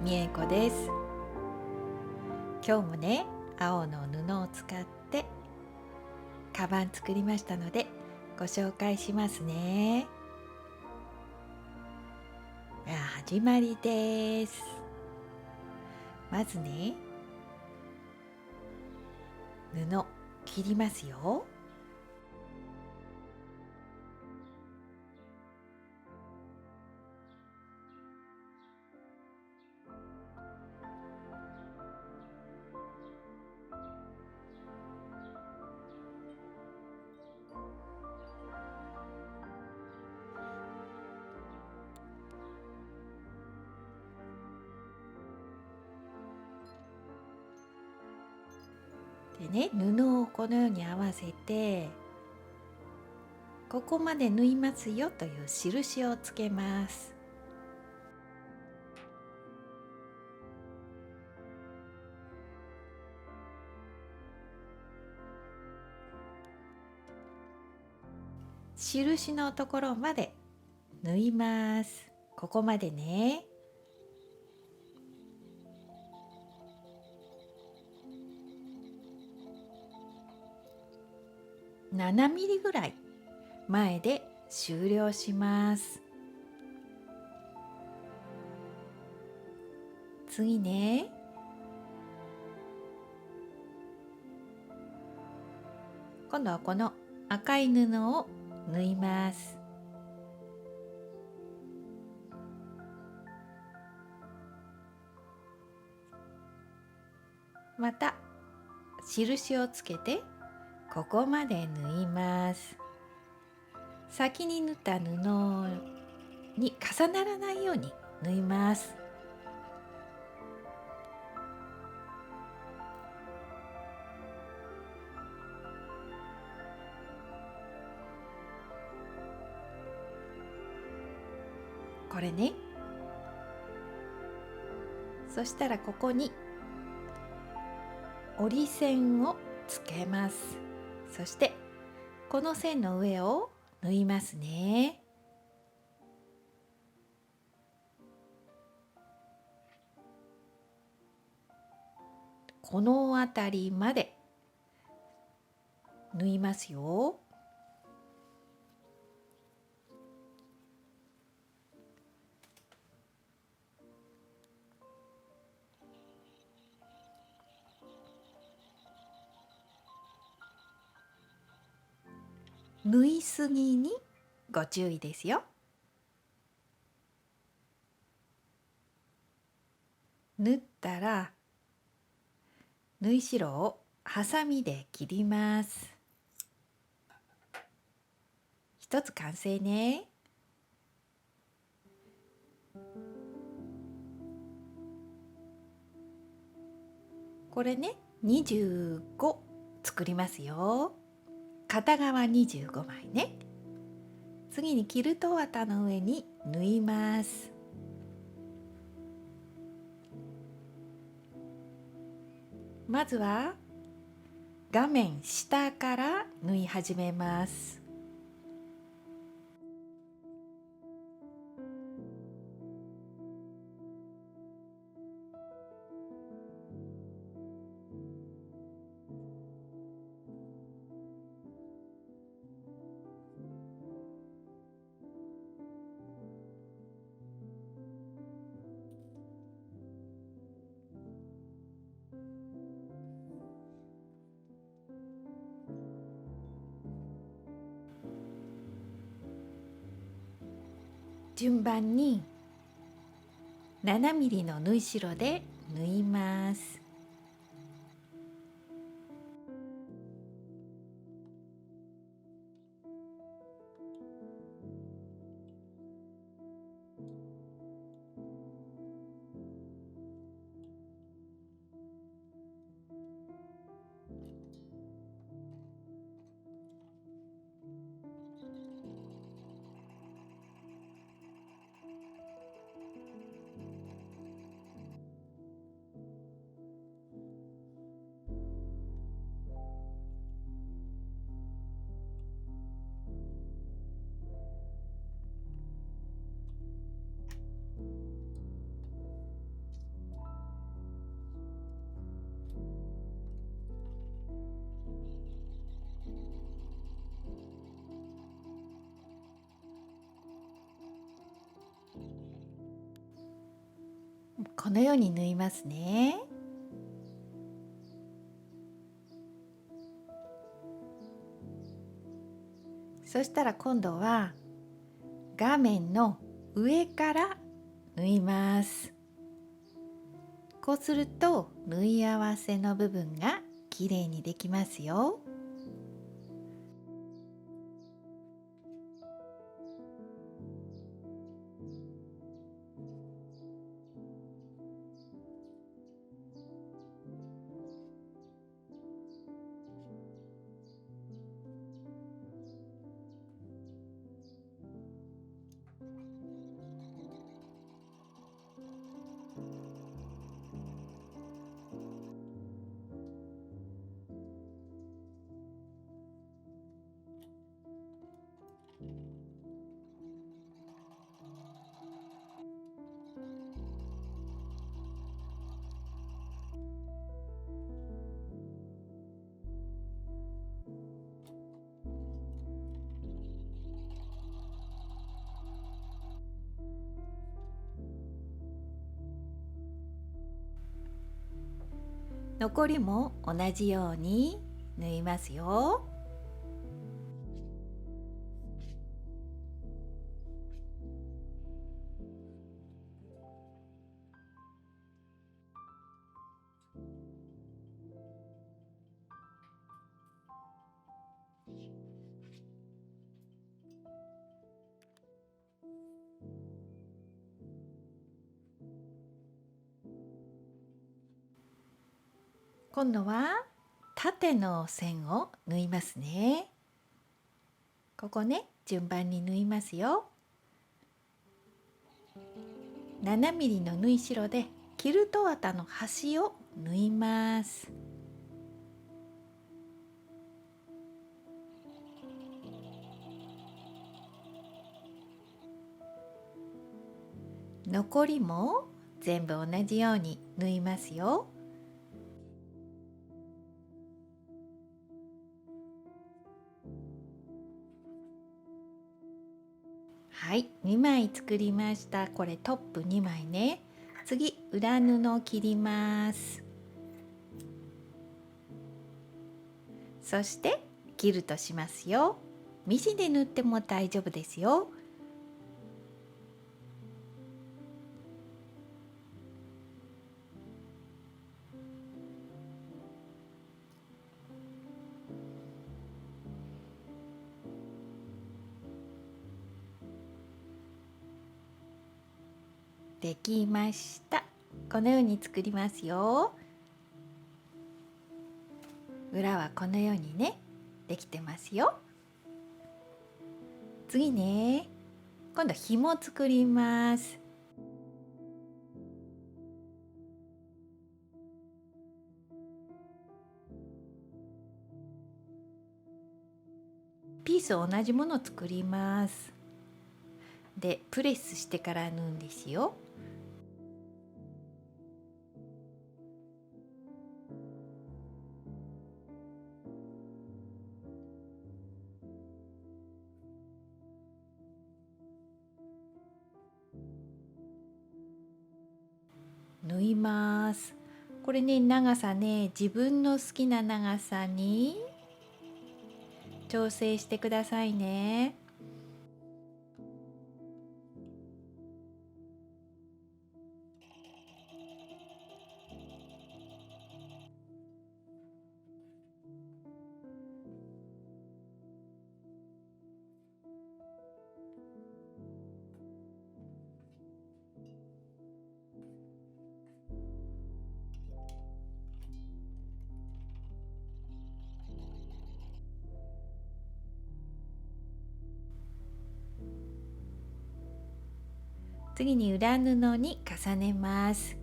みえこです。今日もね、青の布を使ってカバン作りましたのでご紹介しますね。始まりです。まずね、布切りますよ。でね、布をこのように合わせて、ここまで縫いますよという印をつけます。印のところまで縫います。ここまでね。7ミリぐらい前で終了します。次ね、今度はこの赤い布を縫います。また印をつけてここまで縫います。先に縫った布に重ならないように縫います。これね。そしたらここに折り線をつけます。そしてこの線の上を縫いますね。この辺りまで縫いますよ。縫いすぎにご注意ですよ。縫ったら縫い代をハサミで切ります。一つ完成ね。これね、25作りますよ。片側25枚ね。次にキルト綿の上に縫います。まずは画面下から縫い始めます。順番に7ミリの縫い代で縫います。このように縫いますね。そしたら今度は画面の上から縫います。こうすると縫い合わせの部分がきれいにできますよ。残りも同じように縫いますよ。今度は縦の線を縫いますね。ここね、順番に縫いますよ。7ミリの縫い代でキルト綿の端を縫います。残りも全部同じように縫いますよ。はい、2枚作りました。これトップ2枚ね。次、裏布を切ります。そしてキルトしますよ。ミシンで縫っても大丈夫ですよ。できました。このように作りますよ。裏はこのようにね、できてますよ。次ね、今度紐作ります。ピース同じものを作ります。で、プレスしてから縫うんですよ。縫います。これね、長さね、自分の好きな長さに調整してくださいね。次に裏布に重ねます。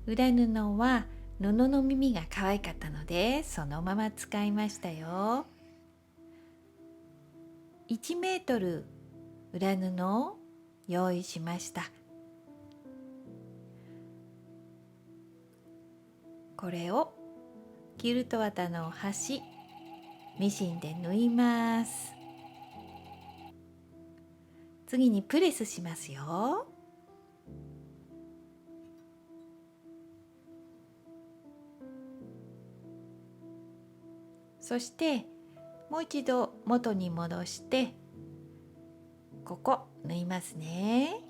裏布は布の耳が可愛かったのでそのまま使いましたよ。1メートル裏布を用意しました。これをキルト綿の端ミシンで縫います。次にプレスしますよ。そしてもう一度元に戻してここ縫いますね。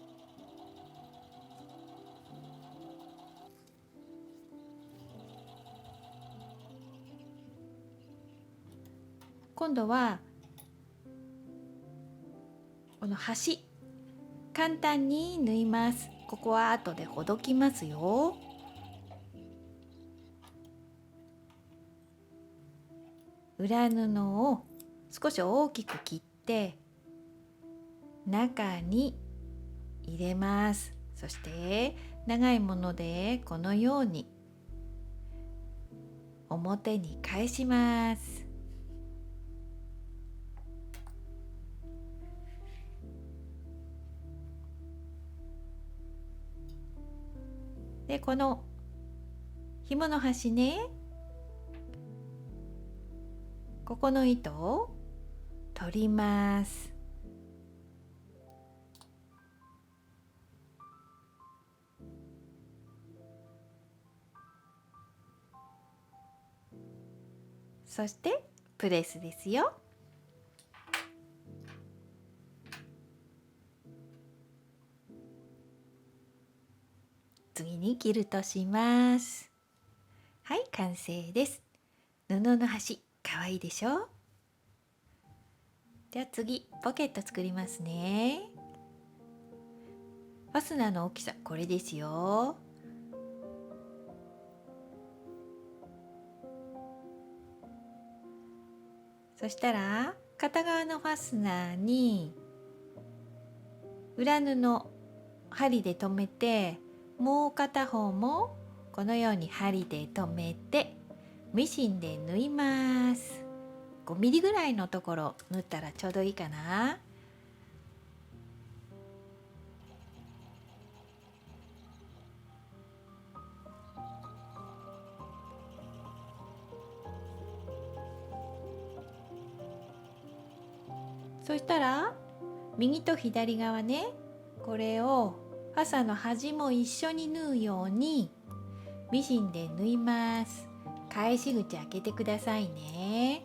今度はこの端簡単に縫います。ここは後でほどきますよ。裏布を少し大きく切って中に入れます。そして長いものでこのように表に返します。でこの紐の端ね、ここの糸を取ります。そしてプレスですよ。次にキルトします。はい、完成です。布の端かわいいでしょ。では次ポケット作りますね。ファスナーの大きさこれですよ。そしたら片側のファスナーに裏布針で留めて、もう片方もこのように針で留めてミシンで縫います。5ミリぐらいのところ縫ったらちょうどいいかな。そしたら右と左側ね、これをファサの端も一緒に縫うようにミシンで縫います。返し口開けてくださいね。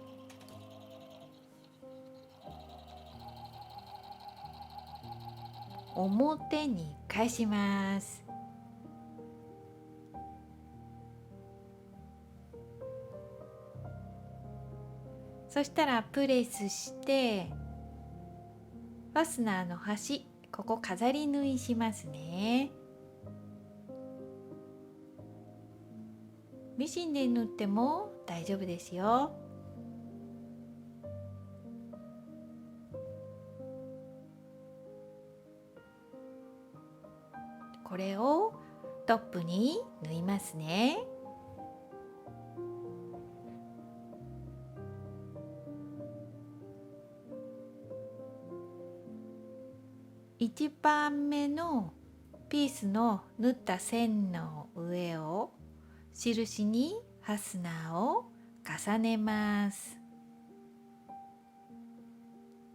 表に返します。そしたらプレスしてファスナーの端、ここ飾り縫いしますね。ミシンで縫っても大丈夫ですよ。これをトップに縫いますね。1番目のピースの縫った線の上を印にファスナーを重ねます。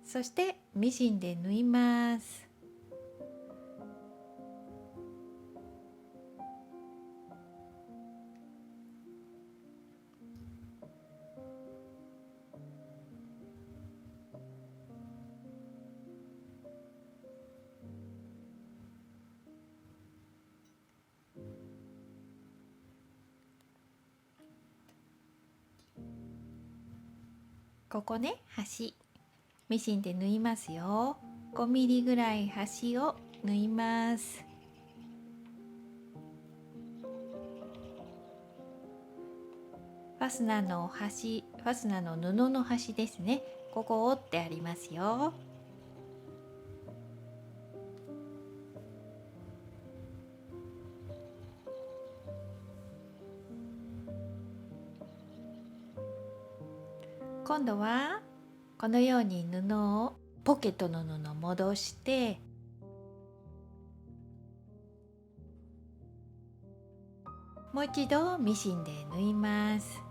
そしてミシンで縫います。ここね、端ミシンで縫いますよ。5ミリぐらい端を縫います。ファスナーの端、ファスナーの布の端ですね。ここ折ってありますよ。今度はこのように布をポケットの布戻してもう一度ミシンで縫います。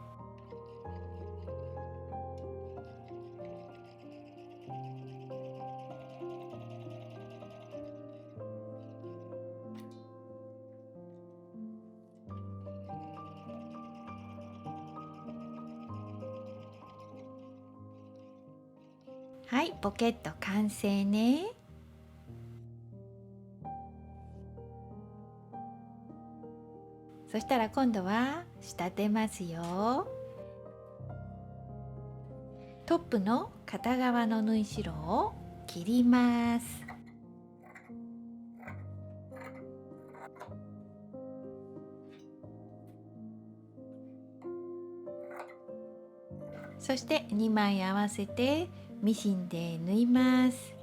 はい、ポケット完成ね。そしたら今度は仕立てますよ。トップの片側の縫い代を切ります。そして2枚合わせてミシンで縫います。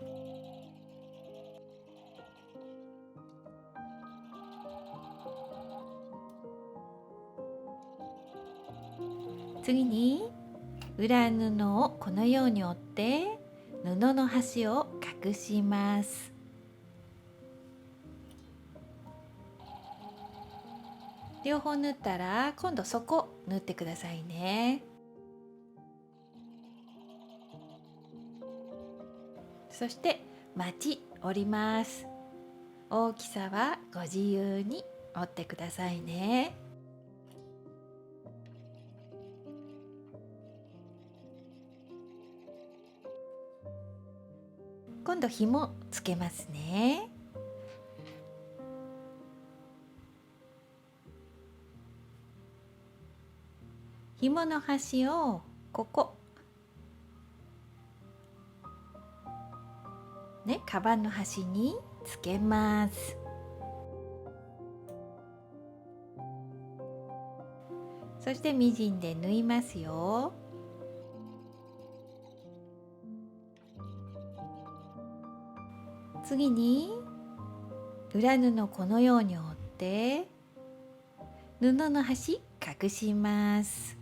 次に裏布をこのように折って布の端を隠します。両方縫ったら今度底縫ってくださいね。そしてまち折ります。大きさはご自由に折ってくださいね。今度紐つけますね。紐の端をここね、カバンの端につけます。そしてミシンで縫いますよ。次に裏布このように折って布の端隠します。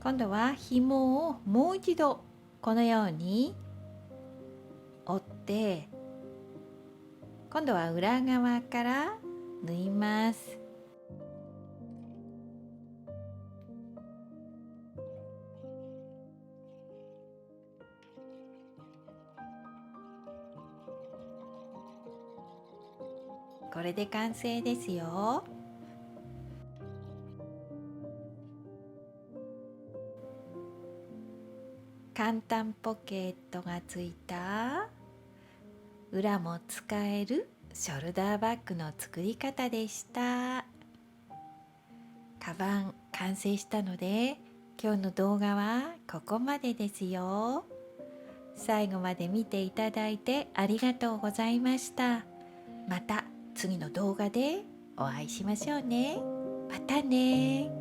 今度は紐をもう一度このように折って今度は裏側から縫います。これで完成ですよ。簡単ポケットがついた裏も使えるショルダーバッグの作り方でした。カバン完成したので今日の動画はここまでですよ。最後まで見ていただいてありがとうございました。また次の動画でお会いしましょうね。またね。